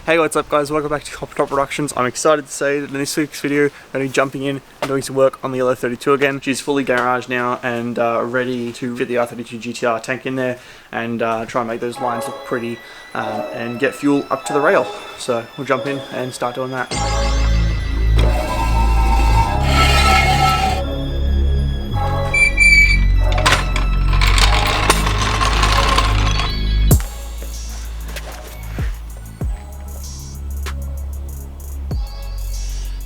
Hey, what's up guys, welcome back to Copper Top Productions. I'm excited to say that in this week's video I'm going to be jumping in and doing some work on the R32 again. She's fully garaged now and ready to fit the R32 GTR tank in there and try and make those lines look pretty and get fuel up to the rail. So we'll jump in and start doing that.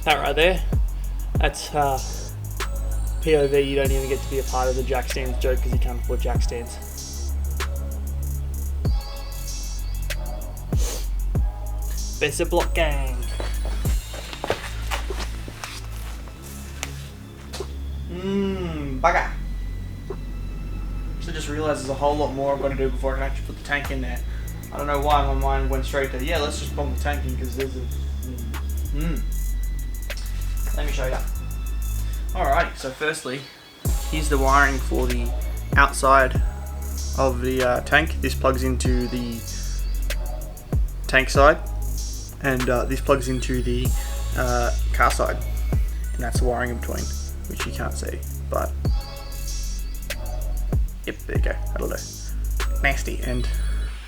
That right there, that's POV. You don't even get to be a part of the jack stands joke because you can't afford jack stands. Besser block gang. Bugger. So I just realised there's a whole lot more I've got to do before I can actually put the tank in there. I don't know why my mind went straight to, yeah, let's just pump the tank in because there's a... Let me show you. Alrighty, so firstly, here's the wiring for the outside of the tank. This plugs into the tank side, and this plugs into the car side, and that's the wiring in between, which you can't see, but yep, there you go. That'll do. Nasty and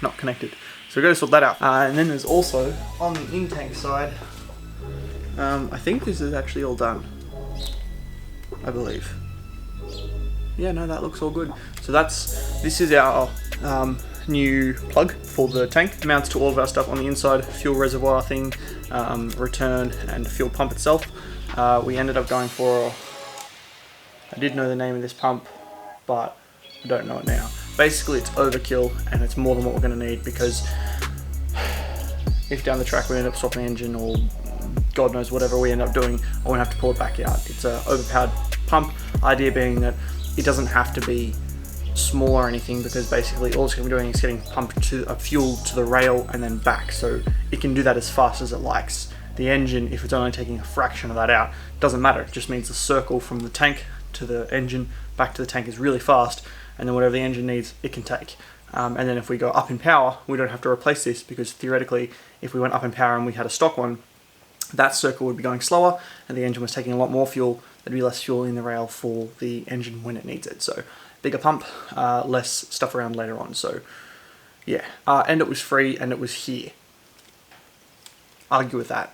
not connected. So we're going to sort that out. And then there's also on the in-tank side. I think this is actually all done, I believe. Yeah, no, that looks all good. So this is our new plug for the tank. It mounts to all of our stuff on the inside, fuel reservoir thing, return, and fuel pump itself. We ended up going for, I did know the name of this pump, but I don't know it now. Basically it's overkill and it's more than what we're going to need, because if down the track we end up swapping the engine or God knows whatever we end up doing, I won't have to pull it back out. It's an overpowered pump, idea being that it doesn't have to be small or anything, because basically all it's going to be doing is getting pumped to fuel to the rail and then back, so it can do that as fast as it likes. The engine, if it's only taking a fraction of that out, doesn't matter. It just means the circle from the tank to the engine back to the tank is really fast, and then whatever the engine needs, it can take. And then if we go up in power, we don't have to replace this, because theoretically, if we went up in power and we had a stock one, that circle would be going slower and the engine was taking a lot more fuel. There'd be less fuel in the rail for the engine when it needs it. So bigger pump, less stuff around later on. So yeah, and it was free and it was here. Argue with that.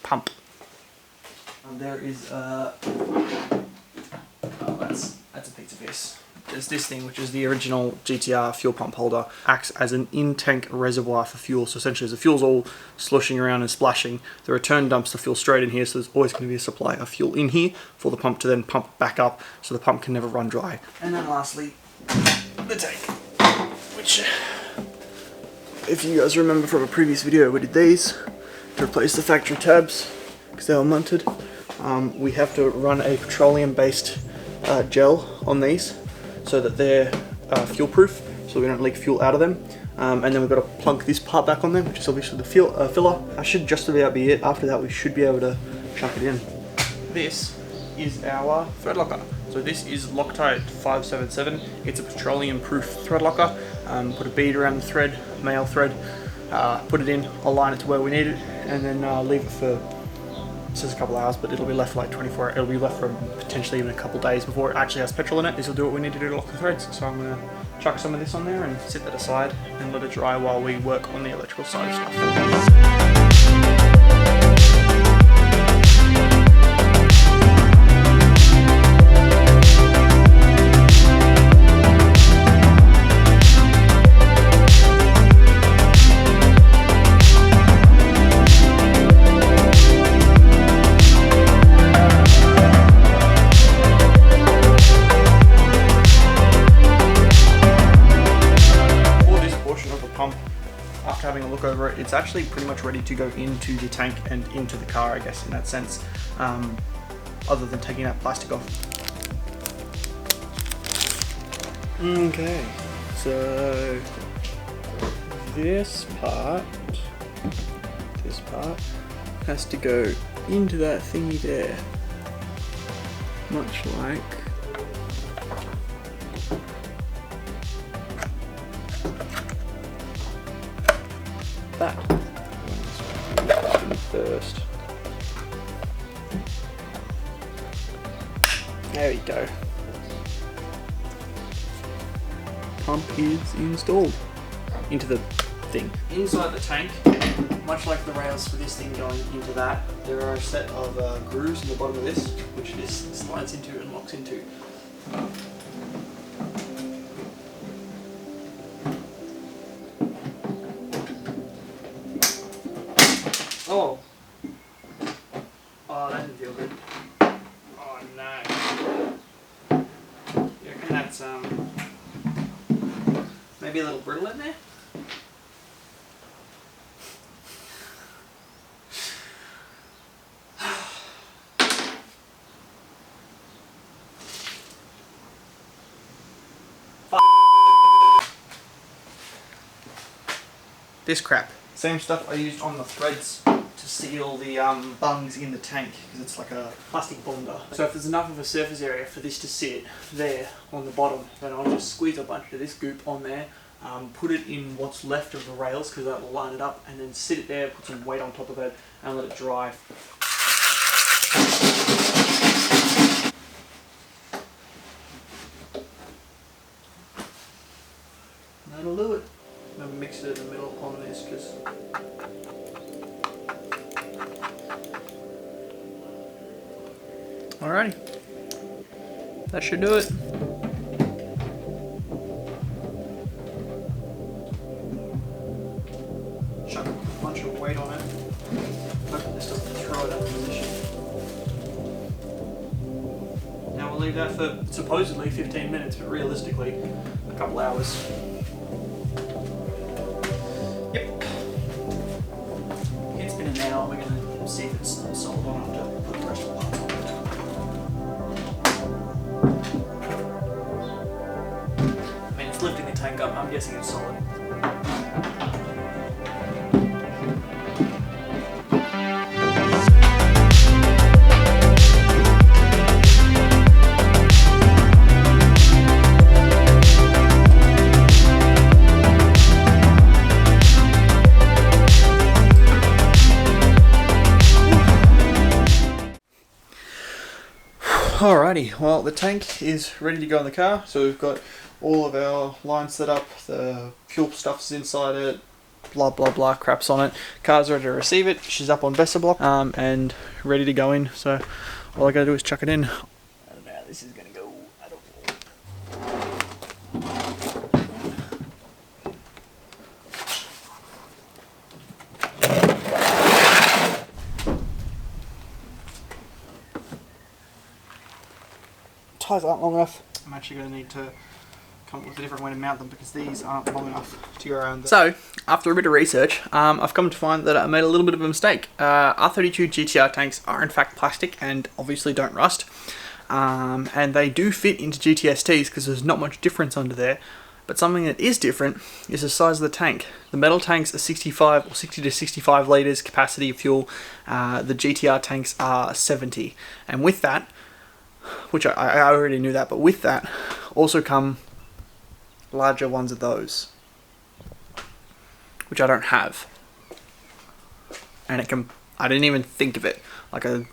Pump. There is that's a piece of piss. There's this thing, which is the original GTR fuel pump holder, acts as an in-tank reservoir for fuel. So essentially as the fuel's all sloshing around and splashing, the return dumps the fuel straight in here, so there's always going to be a supply of fuel in here for the pump to then pump back up, so the pump can never run dry. And then lastly, the tank, which, if you guys remember from a previous video, we did these to replace the factory tabs because they were munted. We have to run a petroleum-based gel on these, so that they're fuel proof, so we don't leak fuel out of them. And then we've got to plunk this part back on them, which is obviously the filler. That should just about be it. After that we should be able to chuck it in. This is our thread locker. So this is Loctite 577. It's a petroleum proof thread locker. Put a bead around the thread, male thread, put it in, align it to where we need it, and then leave it for, it says a couple hours, but it'll be left for like 24 hours. It'll be left for potentially even a couple days before it actually has petrol in it. This will do what we need to do to lock the threads. So I'm going to chuck some of this on there and sit that aside and let it dry while we work on the electrical side of stuff. After having a look over it, it's actually pretty much ready to go into the tank and into the car, I guess, in that sense, other than taking that plastic off. Okay, so this part has to go into that thingy there, much like that. First. There we go. Pump is installed into the thing. Inside the tank, much like the rails for this thing going into that, there are a set of grooves in the bottom of this, which this slides into and locks into. Oh! Oh, that didn't feel good. Oh no. You reckon that's maybe a little brittle in there? This crap. Same stuff I used on the threads to seal the bungs in the tank, because it's like a plastic bonder. So if there's enough of a surface area for this to sit there on the bottom, then I'll just squeeze a bunch of this goop on there, put it in what's left of the rails, because that will line it up, and then sit it there, put some weight on top of it, and let it dry. That'll do it. I'm going to mix it in the middle on this, because alrighty, that should do it. Chuck a bunch of weight on it. Hope this doesn't throw it out of position. Now we'll leave that for supposedly 15 minutes, but realistically a couple hours. Yep. It's been an hour. We're going to see if it's solid or not to put the rest of the parts on. I mean, it's lifting the tank up. I'm guessing it's solid. Alrighty, well the tank is ready to go in the car, so we've got all of our lines set up, the fuel stuff's inside it, blah blah blah crap's on it, car's ready to receive it, she's up on Vesta block and ready to go in, so all I gotta do is chuck it in. I don't know how this is gonna go at all. Ties aren't long enough. I'm actually going to need to come up with a different way to mount them, because these aren't long enough to go around. So, after a bit of research, I've come to find that I made a little bit of a mistake. R32 GTR tanks are in fact plastic and obviously don't rust. And they do fit into GTSTs because there's not much difference under there. But something that is different is the size of the tank. The metal tanks are 65 or 60 to 65 litres capacity of fuel. The GTR tanks are 70. And with that, which I already knew that, but with that also come larger ones of those, which I don't have. And I didn't even think of it. Like a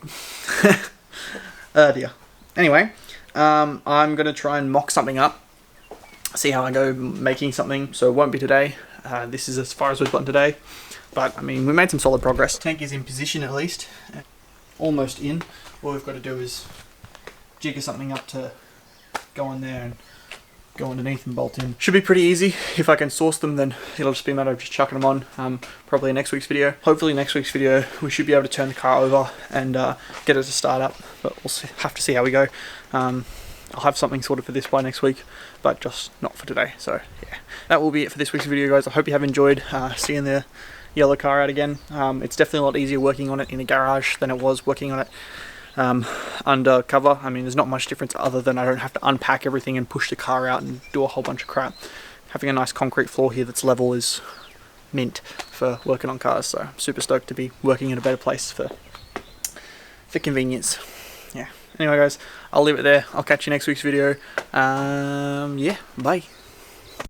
oh dear. Anyway, I'm going to try and mock something up, see how I go making something. So it won't be today. This is as far as we've gotten today. But, I mean, we made some solid progress. Tank is in position at least. Almost in. All we've got to do is jigger something up to go on there and go underneath and bolt in. Should be pretty easy. If I can source them, then it'll just be a matter of just chucking them on, probably in next week's video. Hopefully next week's video we should be able to turn the car over and get it to start up, but we'll have to see how we go. I'll have something sorted for this by next week, but just not for today. So yeah, that will be it for this week's video, guys. I hope you have enjoyed seeing the yellow car out again. It's definitely a lot easier working on it in a garage than it was working on it under cover. I mean, there's not much difference other than I don't have to unpack everything and push the car out and do a whole bunch of crap. Having a nice concrete floor here that's level is mint for working on cars, so I'm super stoked to be working in a better place for convenience. Yeah, anyway guys, I'll leave it there. I'll catch you next week's video. Yeah, bye.